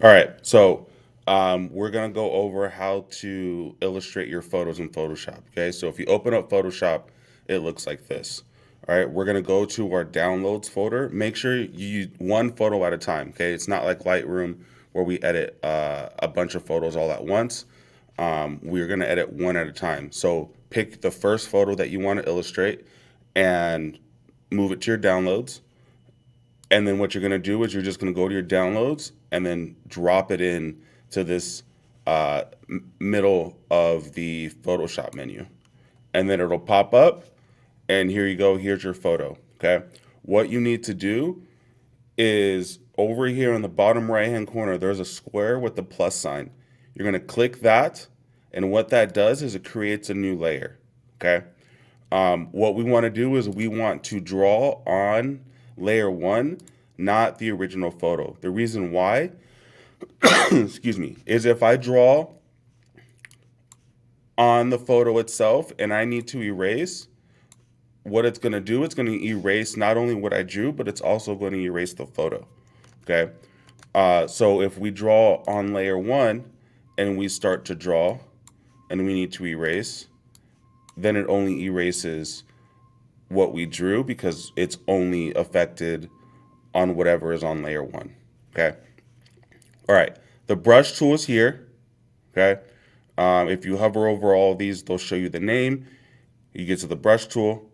All right, so we're gonna go over how to illustrate your photos in Photoshop. Okay, so if you open up Photoshop, it looks like this. All right, we're gonna go to our downloads folder. Make sure you use one photo at a time. Okay, it's not like Lightroom where we edit a bunch of photos all at once. We're gonna edit one at a time. So pick the first photo that you want to illustrate and move it to your downloads. And then what you're going to do is you're just going to go to your downloads and then drop it in to this middle of the Photoshop menu. And then it'll pop up and here you go. Here's your photo. Okay. What you need to do is over here in the bottom right hand corner, there's a square with the plus sign. You're going to click that. And what that does is it creates a new layer. Okay. What we want to do is we want to draw on layer one, not the original photo. The reason why, excuse me, is if I draw on the photo itself and I need to erase, what it's going to do, it's going to erase not only what I drew, but it's also going to erase the photo. Okay. So if we draw on layer one and we start to draw and we need to erase, then it only erases what we drew because it's only affected on whatever is on layer one. Okay. All right. The brush tool is here. Okay. If you hover over all of these, they'll show you the name. You get to the brush tool.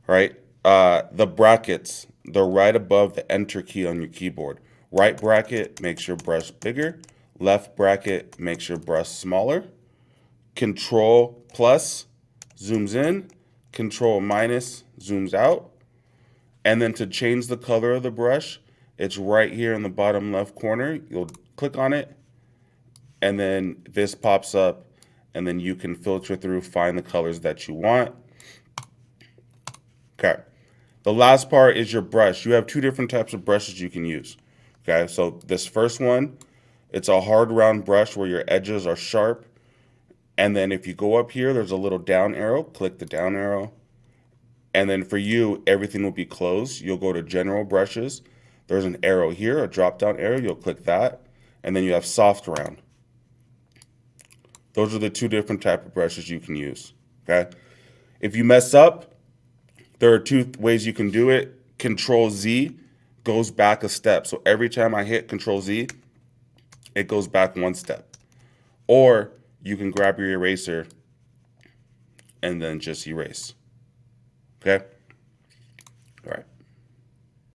All right. The brackets, they're right above the enter key on your keyboard. Right bracket makes your brush bigger. Left bracket makes your brush smaller. Control plus zooms in. Control minus zooms out. And then to change the color of the brush, it's right here in the bottom left corner. You'll click on it, and then this pops up, and then you can filter through, find the colors that you want. Okay. The last part is your brush. You have two different types of brushes you can use. Okay, so this first one, it's a hard round brush where your edges are sharp. And then if you go up here, there's a little down arrow. Click the down arrow. And then for you, everything will be closed. You'll go to general brushes. There's an arrow here, a drop down arrow. You'll click that. And then you have soft round. Those are the two different type of brushes you can use. Okay. If you mess up, there are two ways you can do it. Control Z goes back a step. So every time I hit Control Z, it goes back one step. Or you can grab your eraser and then just erase. Okay.